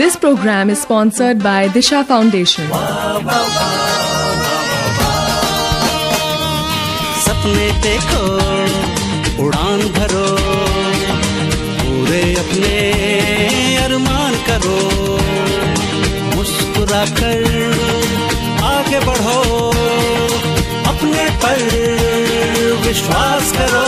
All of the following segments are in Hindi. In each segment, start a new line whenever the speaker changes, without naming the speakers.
This program is sponsored by Disha Foundation.
सपने देखो, उड़ान भरो, पूरे अपने अरमान करो, मुस्कुरा कर आगे बढ़ो, अपने पर विश्वास करो।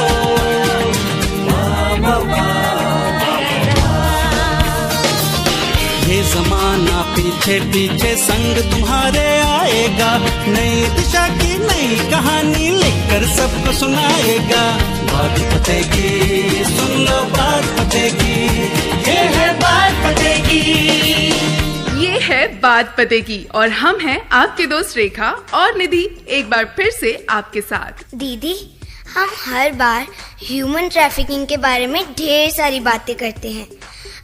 ये जमाना पीछे पीछे संग तुम्हारे आएगा, नई दिशा की नई कहानी लिखकर सबको सुनाएगा। बात फतेगी, सुन लो बात फतेगी, ये है बात फतेगी।
ये है बात पते की और हम हैं आपके दोस्त रेखा और निधि, एक बार फिर से आपके साथ।
दीदी, हम हर बार ह्यूमन ट्रैफिकिंग के बारे में ढेर सारी बातें करते हैं,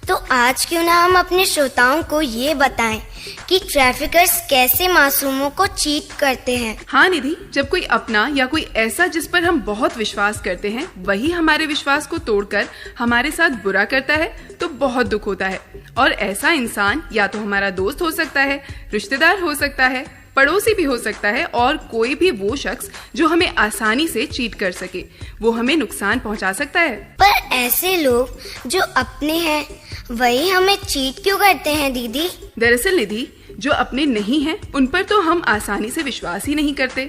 तो आज क्यों ना हम अपने श्रोताओं को ये बताएं कि ट्रैफिकर्स कैसे मासूमों को चीट करते हैं।
हाँ निधि, जब कोई अपना या कोई ऐसा जिस पर हम बहुत विश्वास करते हैं वही हमारे विश्वास को तोड़कर हमारे साथ बुरा करता है तो बहुत दुख होता है। और ऐसा इंसान या तो हमारा दोस्त हो सकता है, रिश्तेदार हो सकता है, पड़ोसी भी हो सकता है और कोई भी वो शख्स जो हमें आसानी से चीट कर सके, वो हमें नुकसान पहुंचा सकता है।
पर ऐसे लोग जो अपने हैं वही हमें चीट क्यों करते हैं दीदी?
दरअसल निधि, जो अपने नहीं हैं उन पर तो हम आसानी से विश्वास ही नहीं करते,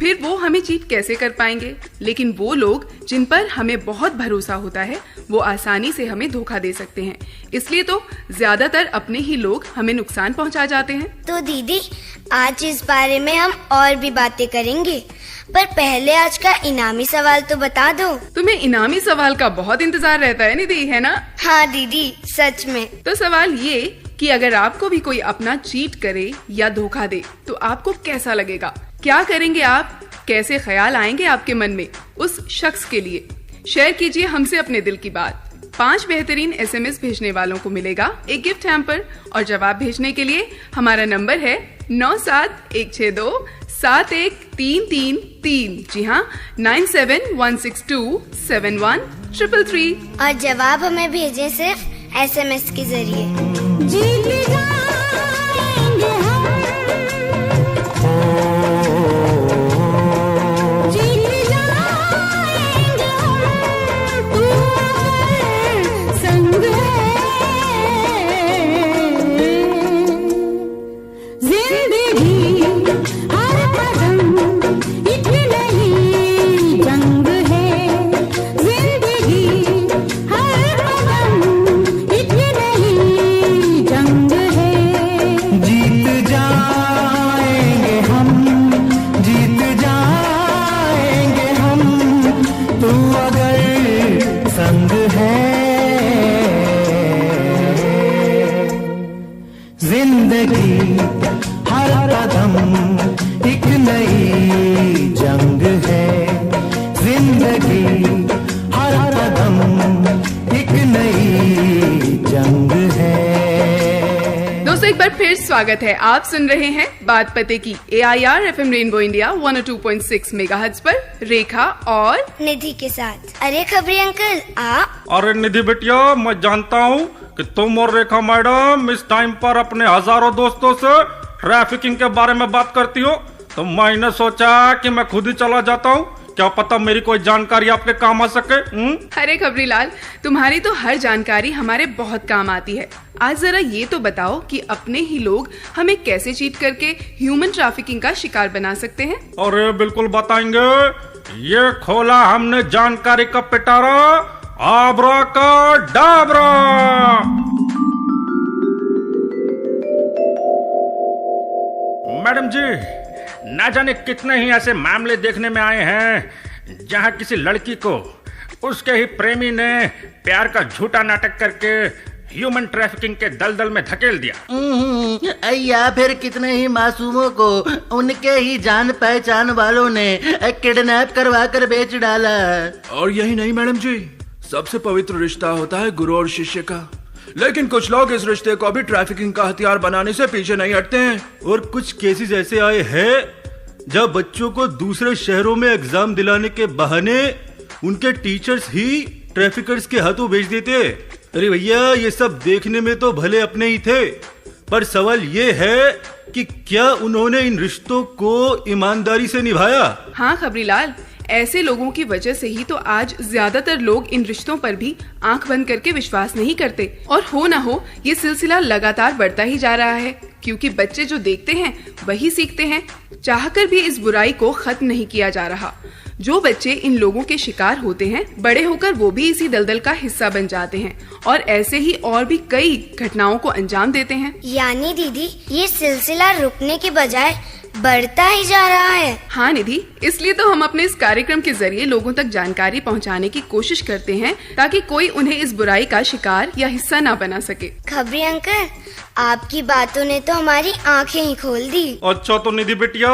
फिर वो हमें चीट कैसे कर पाएंगे। लेकिन वो लोग जिन पर हमें बहुत भरोसा होता है वो आसानी से हमें धोखा दे सकते हैं, इसलिए तो ज्यादातर अपने ही लोग हमें नुकसान पहुंचा जाते हैं।
तो दीदी, आज इस बारे में हम और भी बातें करेंगे, पर पहले आज का इनामी सवाल तो बता दो।
तुम्हें इनामी सवाल का बहुत इंतजार रहता है निधि, है ना?
हाँ दीदी, सच में।
तो सवाल ये कि अगर आपको भी कोई अपना चीट करे या धोखा दे तो आपको कैसा लगेगा, क्या करेंगे आप, कैसे ख्याल आएंगे आपके मन में उस शख्स के लिए? शेयर कीजिए हमसे अपने दिल की बात। 5 बेहतरीन SMS भेजने वालों को मिलेगा एक गिफ्ट हैम्पर और जवाब भेजने के लिए हमारा नंबर है 9716271333। जी हाँ, 9716271333।
और जवाब हमें भेजें सिर्फ SMS के जरिए।
जिंदगी हर कदम एक नई जंग है, जिंदगी हर कदम एक नई जंग है।
दोस्तों, एक बार फिर स्वागत है। आप सुन रहे हैं बात पते की AIR FM rainbow India 102.6 megahertz पर रेखा और
निधि के साथ। अरे खबरी अंकल, आप?
अरे निधि बिटिया, मैं जानता हूँ कि तुम और रेखा मैडम इस टाइम पर अपने हजारों दोस्तों से ट्रैफिकिंग के बारे में बात करती हो, तो मैंने सोचा कि मैं खुद ही चला जाता हूँ, क्या पता मेरी कोई जानकारी आपके काम आ सके।
अरे खबरी लाल, तुम्हारी तो हर जानकारी हमारे बहुत काम आती है। आज जरा ये तो बताओ कि अपने ही लोग हमें कैसे चीट करके ह्यूमन ट्रैफिकिंग का शिकार बना सकते हैं।
अरे बिल्कुल बताएंगे, ये खोला हमने जानकारी का पिटारा, आबरा का डाबरा। मैडम जी, ना जाने कितने ही ऐसे मामले देखने में आए हैं जहां किसी लड़की को उसके ही प्रेमी ने प्यार का झूठा नाटक करके ह्यूमन ट्रैफिकिंग के दलदल में धकेल दिया।
या फिर कितने ही मासूमों को उनके ही जान पहचान वालों ने किडनैप करवा कर बेच डाला।
और यही नहीं मैडम जी, सबसे पवित्र रिश्ता होता है गुरु और शिष्य का, लेकिन कुछ लोग इस रिश्ते को भी ट्रैफिकिंग का हथियार बनाने से पीछे नहीं हटते हैं।
और कुछ केसेस ऐसे आए हैं जब बच्चों को दूसरे शहरों में एग्जाम दिलाने के बहाने उनके टीचर्स ही ट्रैफिकर्स के हाथों भेज देते। अरे भैया, ये सब देखने में तो भले अपने ही थे, पर सवाल ये है कि क्या उन्होंने इन रिश्तों को ईमानदारी से निभाया?
हाँ खबरीलाल, ऐसे लोगों की वजह से ही तो आज ज्यादातर लोग इन रिश्तों पर भी आंख बंद करके विश्वास नहीं करते। और हो ना हो, ये सिलसिला लगातार बढ़ता ही जा रहा है, क्योंकि बच्चे जो देखते हैं वही सीखते हैं। चाहकर भी इस बुराई को खत्म नहीं किया जा रहा। जो बच्चे इन लोगों के शिकार होते हैं, बड़े होकर वो भी इसी दलदल का हिस्सा बन जाते हैं और ऐसे ही और भी कई घटनाओं को अंजाम देते हैं।
यानी दीदी, ये सिलसिला रुकने के बजाय बढ़ता ही जा रहा है।
हाँ निधि, इसलिए तो हम अपने इस कार्यक्रम के जरिए लोगों तक जानकारी पहुंचाने की कोशिश करते हैं, ताकि कोई उन्हें इस बुराई का शिकार या हिस्सा ना बना सके।
खबरी अंकल, आपकी बातों ने तो हमारी आंखें ही खोल दी।
अच्छा तो निधि बिटिया,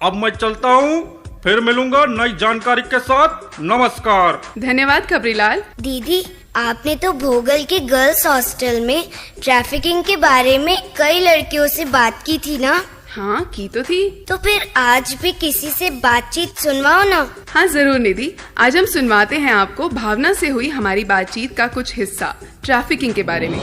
अब मैं चलता हूँ, फिर मिलूंगा नई जानकारी के साथ। नमस्कार।
धन्यवाद खबरीलाल।
दीदी, आपने तो भोगल के गर्ल्स हॉस्टल में ट्रैफिकिंग के बारे में कई लड़कियों से बात की थी ना?
हाँ, की तो थी।
तो फिर आज भी किसी से बातचीत सुनवाओ ना।
हाँ जरूर निधि, आज हम सुनवाते हैं आपको भावना से हुई हमारी बातचीत का कुछ हिस्सा ट्रैफिकिंग के बारे में।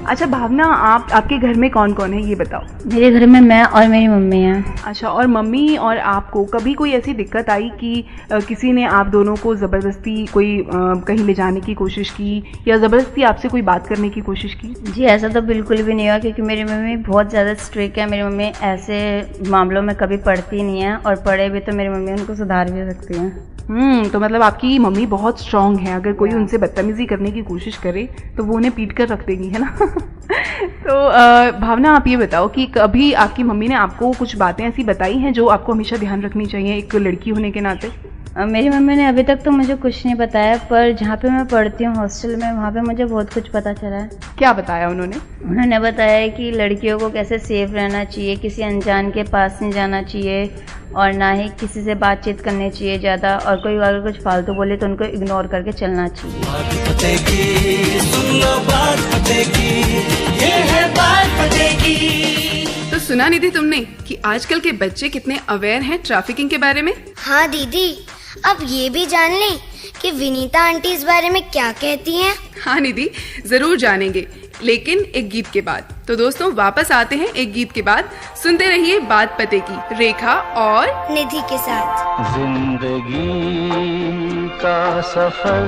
अच्छा भावना, आपके घर में कौन कौन है ये बताओ।
मेरे घर में मैं और मेरी मम्मी हैं।
अच्छा, और मम्मी और आपको कभी कोई ऐसी दिक्कत आई कि किसी ने आप दोनों को ज़बरदस्ती कोई कहीं ले जाने की कोशिश की या ज़बरदस्ती आपसे कोई बात करने की कोशिश की?
जी ऐसा तो बिल्कुल भी नहीं हुआ, क्योंकि मेरी मम्मी बहुत ज़्यादा स्ट्रिक्ट है। मेरी मम्मी ऐसे मामलों में कभी पढ़ती नहीं है, और पढ़े भी तो मेरी मम्मी उनको सुधार भी सकती हैं।
तो मतलब आपकी मम्मी बहुत स्ट्रांग है। अगर कोई उनसे बदतमीजी करने की कोशिश करे तो वो उन्हें पीट कर रख देगी, है ना? तो भावना, आप ये बताओ कि कभी आपकी मम्मी ने आपको कुछ बातें ऐसी बताई हैं जो आपको हमेशा ध्यान रखनी चाहिए एक लड़की होने के नाते?
मेरी मम्मी ने अभी तक तो मुझे कुछ नहीं बताया, पर जहाँ पे मैं पढ़ती हूँ हॉस्टल में, वहाँ पे मुझे बहुत कुछ पता चला है।
क्या बताया उन्होंने?
उन्होंने बताया कि लड़कियों को कैसे सेफ रहना चाहिए, किसी अनजान के पास नहीं जाना चाहिए, और ना ही किसी से बातचीत करनी चाहिए ज़्यादा, और कोई अगर कुछ फालतू बोले तो उनको इग्नोर करके चलना चाहिए।
तो सुना निधि तुमने कि आजकल के बच्चे कितने अवेयर हैं ट्रैफिकिंग के बारे में?
हाँ दीदी, अब ये भी जान लें कि विनीता आंटी इस बारे में क्या कहती हैं।
हाँ निधि, जरूर जानेंगे, लेकिन एक गीत के बाद। तो दोस्तों वापस आते हैं एक गीत के बाद। सुनते रहिए बात पते की, रेखा और
निधि के साथ।
जिंदगी का सफर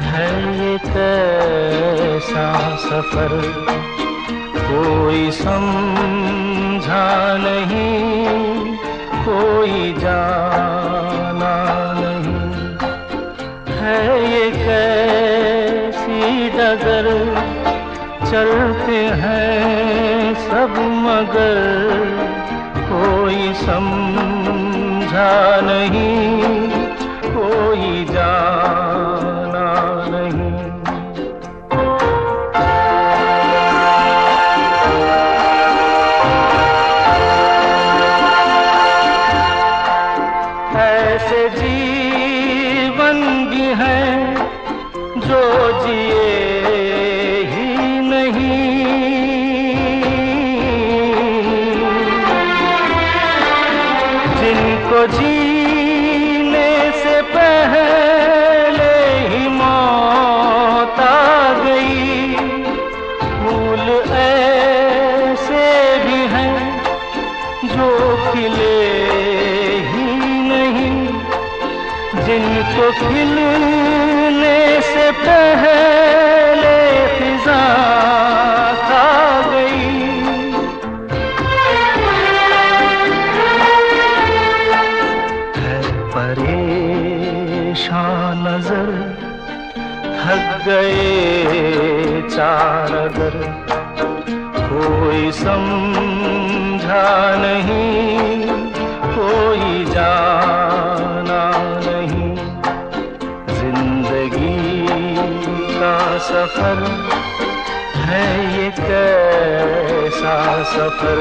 है ये कैसा सफर, कोई समझा नहीं, कोई जाना नहीं, है ये कैसी डगर, चलते हैं सब मगर, कोई समझा नहीं, कोई जाना नहीं। ऐसे जीवन भी हैं जो जिए ही नहीं, जिनको जीने से पहले ही मौत आ गई। फूल ऐसे भी हैं जो खिले जिनको खिलने से पहले फिजा खा गई। है परेशान नजर, थक गए चार अगर, कोई समझा नहीं, कोई जाना सफर है ये कैसा सफर,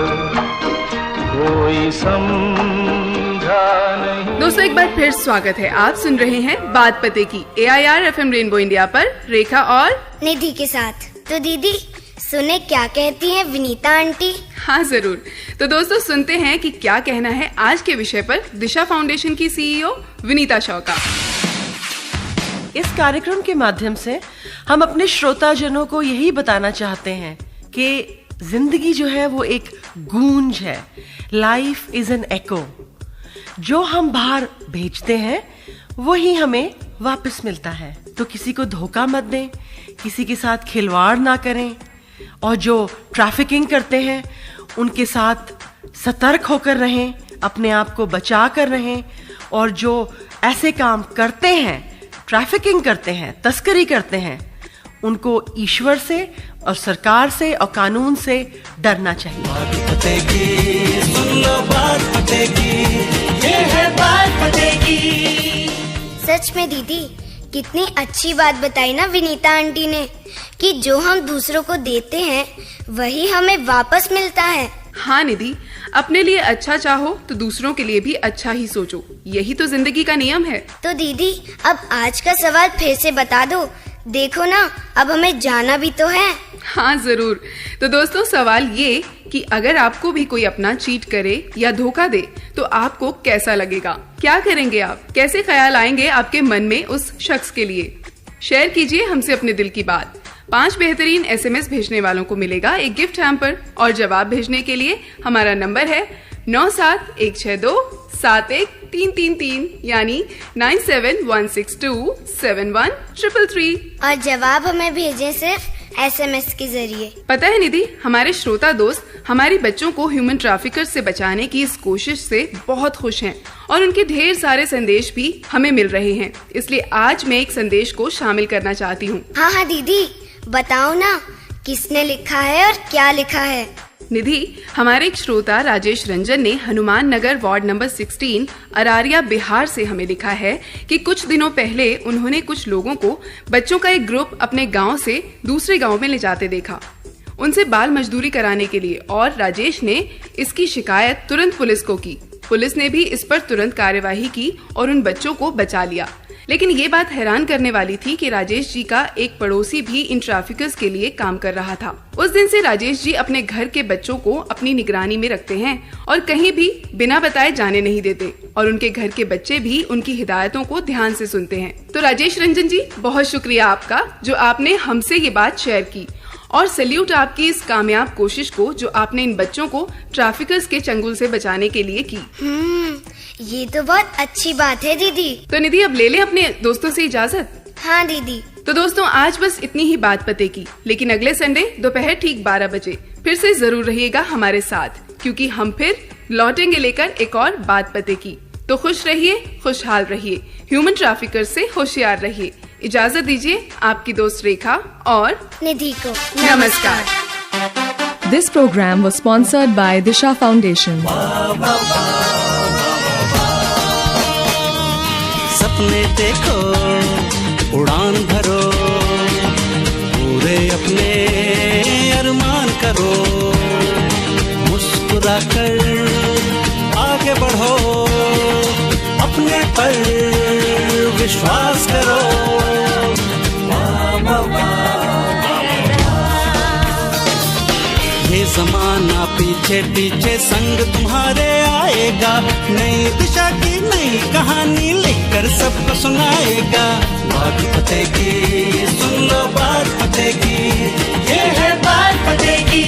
कोई समझा नहीं।
दोस्तों एक बार फिर स्वागत है। आप सुन रहे हैं बात पते की AIR FM रेनबो इंडिया पर रेखा और
निधि के साथ। तो दीदी, सुने क्या कहती हैं विनीता आंटी।
हाँ जरूर। तो दोस्तों सुनते हैं कि क्या कहना है आज के विषय पर दिशा फाउंडेशन की सीईओ विनीता शॉ का।
इस कार्यक्रम के माध्यम से हम अपने श्रोताजनों को यही बताना चाहते हैं कि जिंदगी जो है वो एक गूंज है। Life is an echo. जो हम बाहर भेजते हैं वही हमें वापस मिलता है। तो किसी को धोखा मत दें, किसी के साथ खिलवाड़ ना करें, और जो ट्रैफिकिंग करते हैं उनके साथ सतर्क होकर रहें, अपने आप को बचा कर रहें। और जो ऐसे काम करते हैं, ट्रैफिकिंग करते हैं, तस्करी करते हैं, उनको ईश्वर से और सरकार से और कानून से डरना चाहिए।
सच में दीदी, कितनी अच्छी बात बताई ना विनीता आंटी ने कि जो हम दूसरों को देते हैं वही हमें वापस मिलता है।
हाँ निधि, अपने लिए अच्छा चाहो तो दूसरों के लिए भी अच्छा ही सोचो। यही तो जिंदगी का नियम है।
तो दीदी अब आज का सवाल फिर से बता दो। देखो ना, अब हमें जाना भी तो है।
हाँ जरूर। तो दोस्तों सवाल ये कि अगर आपको भी कोई अपना चीट करे या धोखा दे तो आपको कैसा लगेगा? क्या करेंगे आप? कैसे ख्याल आएंगे आपके मन में उस शख्स के लिए? शेयर कीजिए हमसे अपने दिल की बात। 5 बेहतरीन SMS भेजने वालों को मिलेगा एक गिफ्ट हैम्पर। और जवाब भेजने के लिए हमारा नंबर है 9716271333 यानी 9716271333।
और जवाब हमें भेजें सिर्फ SMS के जरिए।
पता है निधि, हमारे श्रोता दोस्त हमारे बच्चों को ह्यूमन ट्रैफिकर से बचाने की इस कोशिश से बहुत खुश हैं और उनके ढेर सारे संदेश भी हमें मिल रहे हैं। इसलिए आज मैं एक संदेश को शामिल करना चाहती हूँ।
हाँ दीदी, बताओ ना किसने लिखा है और क्या लिखा है?
निधि, हमारे एक श्रोता राजेश रंजन ने हनुमान नगर वार्ड नंबर 16 अरारिया बिहार से हमें लिखा है कि कुछ दिनों पहले उन्होंने कुछ लोगों को बच्चों का एक ग्रुप अपने गांव से दूसरे गांव में ले जाते देखा, उनसे बाल मजदूरी कराने के लिए। और राजेश ने इसकी शिकायत तुरंत पुलिस को की। पुलिस ने भी इस पर तुरंत कार्यवाही की और उन बच्चों को बचा लिया। लेकिन ये बात हैरान करने वाली थी कि राजेश जी का एक पड़ोसी भी इन ट्रैफिकर्स के लिए काम कर रहा था। उस दिन से राजेश जी अपने घर के बच्चों को अपनी निगरानी में रखते हैं और कहीं भी बिना बताए जाने नहीं देते, और उनके घर के बच्चे भी उनकी हिदायतों को ध्यान से सुनते हैं। तो राजेश रंजन जी, बहुत शुक्रिया आपका जो आपने हमसे ये बात शेयर की, और सैल्यूट आपकी इस कामयाब कोशिश को जो आपने इन बच्चों को ट्रैफिकर्स के चंगुल से बचाने के लिए की।
ये तो बहुत अच्छी बात है दीदी।
तो निधि, अब ले ले अपने दोस्तों से इजाजत।
हाँ दीदी।
तो दोस्तों आज बस इतनी ही बात पते की, लेकिन अगले संडे दोपहर ठीक 12 बजे फिर से जरूर रहिएगा हमारे साथ, क्योंकि हम फिर लौटेंगे लेकर एक और बात पते की। तो खुश रहिए, खुशहाल रहिए, ह्यूमन ट्रैफिकर से होशियार रहिए। इजाजत दीजिए आपकी दोस्त रेखा और
निधि को
नमस्कार।
This program was sponsored by Disha Foundation.
सपने देखो, उड़ान भरो, पूरे अपने अरमान करो, मुस्कुराकर आगे बढ़ो, अपने पर विश्वास करो। ये जमाना पीछे पीछे संग तुम्हारे आएगा, नई दिशा की नई कहानी लिखकर सबको सुनाएगा। बात पते की, सुन लो बात पते की, ये है बात पते की।